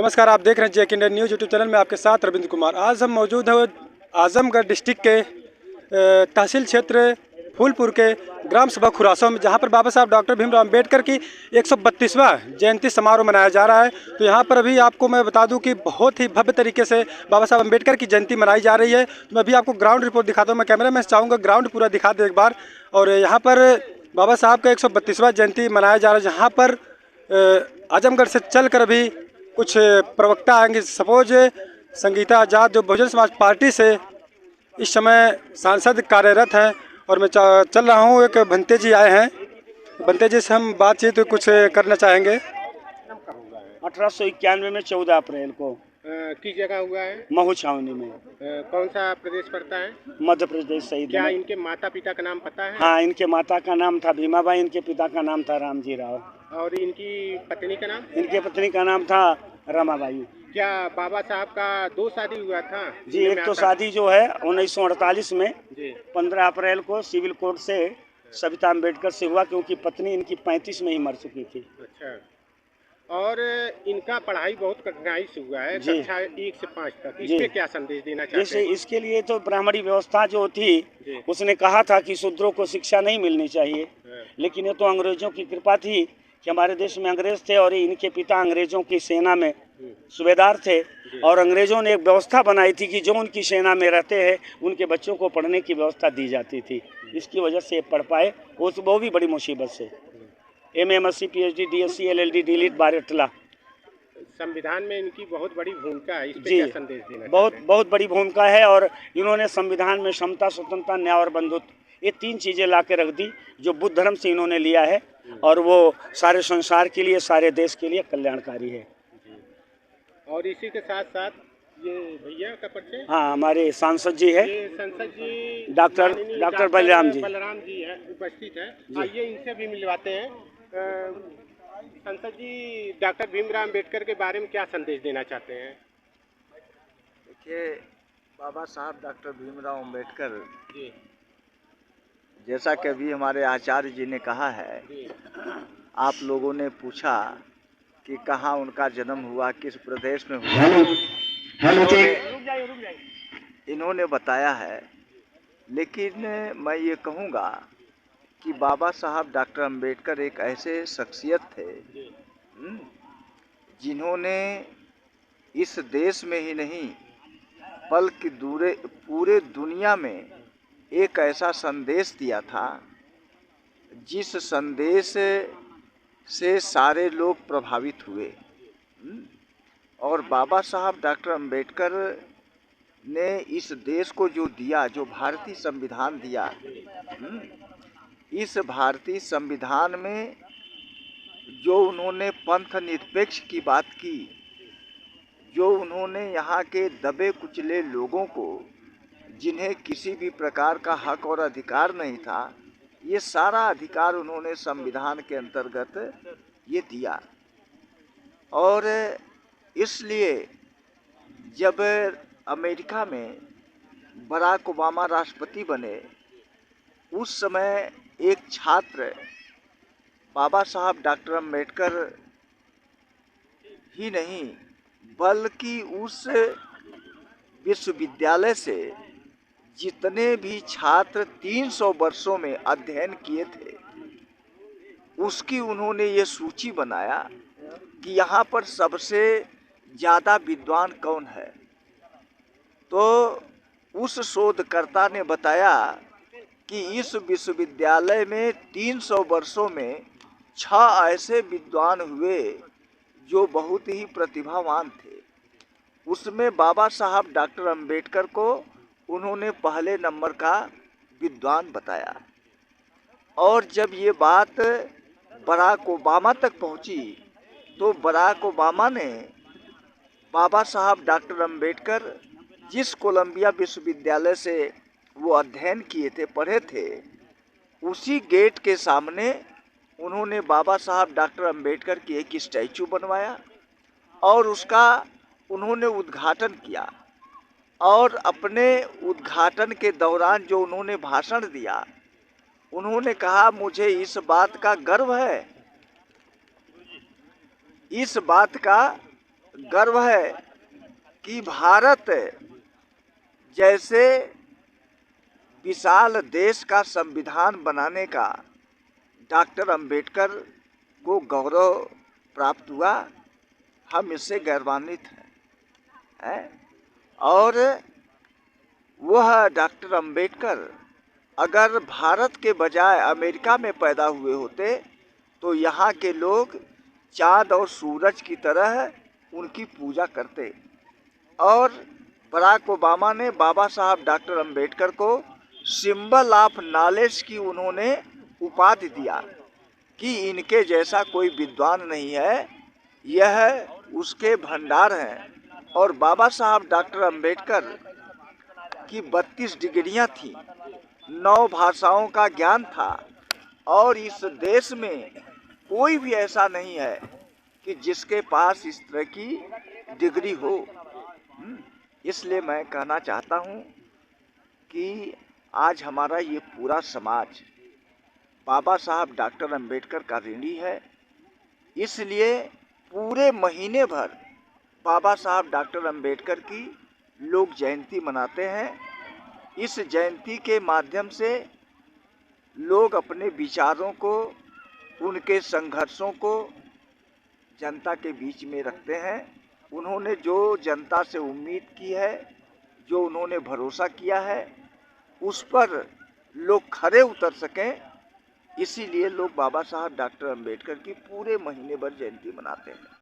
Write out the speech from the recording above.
नमस्कार, आप देख रहे हैं जेके इंडिया न्यूज़ यूट्यूब चैनल में आपके साथ रविंद्र कुमार। आज हम मौजूद हैं आजमगढ़ डिस्ट्रिक्ट के तहसील क्षेत्र फूलपुर के ग्राम सभा खुरासों में, जहां पर बाबा साहब डॉक्टर भीमराव अंबेडकर की 132वां जयंती समारोह मनाया जा रहा है। तो यहां पर अभी आपको मैं बता दूं कि बहुत ही भव्य तरीके से बाबा साहब अंबेडकर की जयंती मनाई जा रही है। तो मैं अभी आपको ग्राउंड रिपोर्ट दिखाता हूँ। मैं कैमरा में चाहूँगा ग्राउंड पूरा दिखा दे एक बार। और यहाँ पर बाबा साहब का 132वां जयंती मनाया जा रहा है, जहाँ पर आजमगढ़ से चल कर अभी कुछ प्रवक्ता आएंगे। सपोज संगीता आज़ाद जो बहुजन समाज पार्टी से इस समय सांसद कार्यरत हैं, और मैं चल रहा हूँ। एक भंते जी आए हैं, भंते जी से हम बातचीत कुछ करना चाहेंगे। 1891 में 14 अप्रैल को किस जगह हुआ है? महू छावनी में। कौन सा प्रदेश पड़ता है? मध्य प्रदेश शहीद। क्या इनके माता पिता का नाम पता है? हाँ, इनके माता का नाम था भीमाबाई, इनके पिता का नाम था रामजी राव। और इनकी पत्नी का नाम? इनके पत्नी का नाम था रमाबाई। क्या बाबा साहब का 2 शादी हुआ था? जी, एक तो शादी जो है 1948 में जी 15 अप्रैल को सिविल कोर्ट से सविता अम्बेडकर से हुआ, क्योंकि पत्नी इनकी 35 में ही मर चुकी थी। अच्छा। और इनका पढ़ाई बहुत कठिनाई से हुआ है, कक्षा 1 से 5 तक। इस पे क्या संदेश देना चाहते जैसे हैं? इसके लिए तो ब्राह्मणी व्यवस्था जो थी जी। उसने कहा था कि शूद्रों को शिक्षा नहीं मिलनी चाहिए, लेकिन ये तो अंग्रेजों की कृपा थी कि हमारे देश में अंग्रेज थे और इनके पिता अंग्रेजों की सेना में सूबेदार थे, और अंग्रेजों ने एक व्यवस्था बनाई थी कि जो उनकी सेना में रहते हैं उनके बच्चों को पढ़ने की व्यवस्था दी जाती थी। इसकी वजह से पढ़ पाए, वो भी बड़ी मुसीबत से। M.A. MSc PhD DSc LLD DLIT 12 संविधान में इनकी बहुत बड़ी भूमिका है, इस पे जी, क्या संदेश देना? बहुत बड़ी भूमिका है। और इन्होंने संविधान में समता, स्वतंत्रता, न्याय और बंधुत्व, ये 3 चीज़ें ला के रख दी जो बुद्ध धर्म से इन्होंने लिया है, और वो सारे संसार के लिए, सारे देश के लिए कल्याणकारी है। और इसी के साथ साथ ये भैया का परिचय? हाँ, हमारे सांसद जी है, ये संसद जी डॉक्टर बलराम जी है, उपस्थित है। आइए इनसे भी मिलवाते हैं। संसद जी, डॉक्टर भीमराव अंबेडकर के बारे में क्या संदेश देना चाहते हैं? देखिए, बाबा साहब डॉक्टर भीमराव अंबेडकर जी जैसा कि अभी हमारे आचार्य जी ने कहा है, जी आप लोगों ने पूछा कि कहाँ उनका जन्म हुआ, किस प्रदेश में हुआ। इन्होंने बताया है, लेकिन मैं ये कहूँगा कि बाबा साहब डॉक्टर अंबेडकर एक ऐसे शख्सियत थे जिन्होंने इस देश में ही नहीं बल्कि पूरे दुनिया में एक ऐसा संदेश दिया था जिस संदेश से सारे लोग प्रभावित हुए। और बाबा साहब डॉक्टर अंबेडकर ने इस देश को जो दिया, जो भारतीय संविधान दिया, इस भारतीय संविधान में जो उन्होंने पंथ निरपेक्ष की बात की, जो उन्होंने यहाँ के दबे कुचले लोगों को, जिन्हें किसी भी प्रकार का हक और अधिकार नहीं था, ये सारा अधिकार उन्होंने संविधान के अंतर्गत ये दिया। और इसलिए जब अमेरिका में बराक ओबामा राष्ट्रपति बने, उस समय एक छात्र बाबा साहब डॉक्टर अंबेडकर ही नहीं बल्कि उस विश्वविद्यालय से जितने भी छात्र 300 वर्षों में अध्ययन किए थे, उसकी उन्होंने ये सूची बनाया कि यहाँ पर सबसे ज़्यादा विद्वान कौन है। तो उस शोधकर्ता ने बताया कि इस विश्वविद्यालय में 300 वर्षों में 6 ऐसे विद्वान हुए जो बहुत ही प्रतिभावान थे। उसमें बाबा साहब डॉक्टर अंबेडकर को उन्होंने पहले नंबर का विद्वान बताया। और जब ये बात बराक ओबामा तक पहुंची, तो बराक ओबामा ने बाबा साहब डॉक्टर अंबेडकर जिस कोलंबिया विश्वविद्यालय से वो अध्ययन किए थे, पढ़े थे, उसी गेट के सामने उन्होंने बाबा साहब डॉक्टर अंबेडकर की एक स्टैचू बनवाया और उसका उन्होंने उद्घाटन किया। और अपने उद्घाटन के दौरान जो उन्होंने भाषण दिया, उन्होंने कहा, मुझे इस बात का गर्व है, इस बात का गर्व है कि भारत जैसे विशाल देश का संविधान बनाने का डॉक्टर अंबेडकर को गौरव प्राप्त हुआ। हम इससे गौरवान्वित हैं। और वह डॉक्टर अंबेडकर अगर भारत के बजाय अमेरिका में पैदा हुए होते तो यहाँ के लोग चाँद और सूरज की तरह उनकी पूजा करते। और बराक ओबामा ने बाबा साहब डॉक्टर अंबेडकर को सिंबल ऑफ नॉलेज की उन्होंने उपाधि दिया कि इनके जैसा कोई विद्वान नहीं है, यह उसके भंडार हैं। और बाबा साहब डॉक्टर अंबेडकर की 32 डिग्रियां थीं, 9 भाषाओं का ज्ञान था और इस देश में कोई भी ऐसा नहीं है कि जिसके पास इस तरह की डिग्री हो। इसलिए मैं कहना चाहता हूँ कि आज हमारा ये पूरा समाज बाबा साहब डॉक्टर अंबेडकर का ऋणी है। इसलिए पूरे महीने भर बाबा साहब डॉक्टर अंबेडकर की लोग जयंती मनाते हैं। इस जयंती के माध्यम से लोग अपने विचारों को, उनके संघर्षों को जनता के बीच में रखते हैं। उन्होंने जो जनता से उम्मीद की है, जो उन्होंने भरोसा किया है, उस पर लोग खरे उतर सकें, इसीलिए लोग बाबा साहब डॉक्टर अंबेडकर की पूरे महीने भर जयंती मनाते हैं।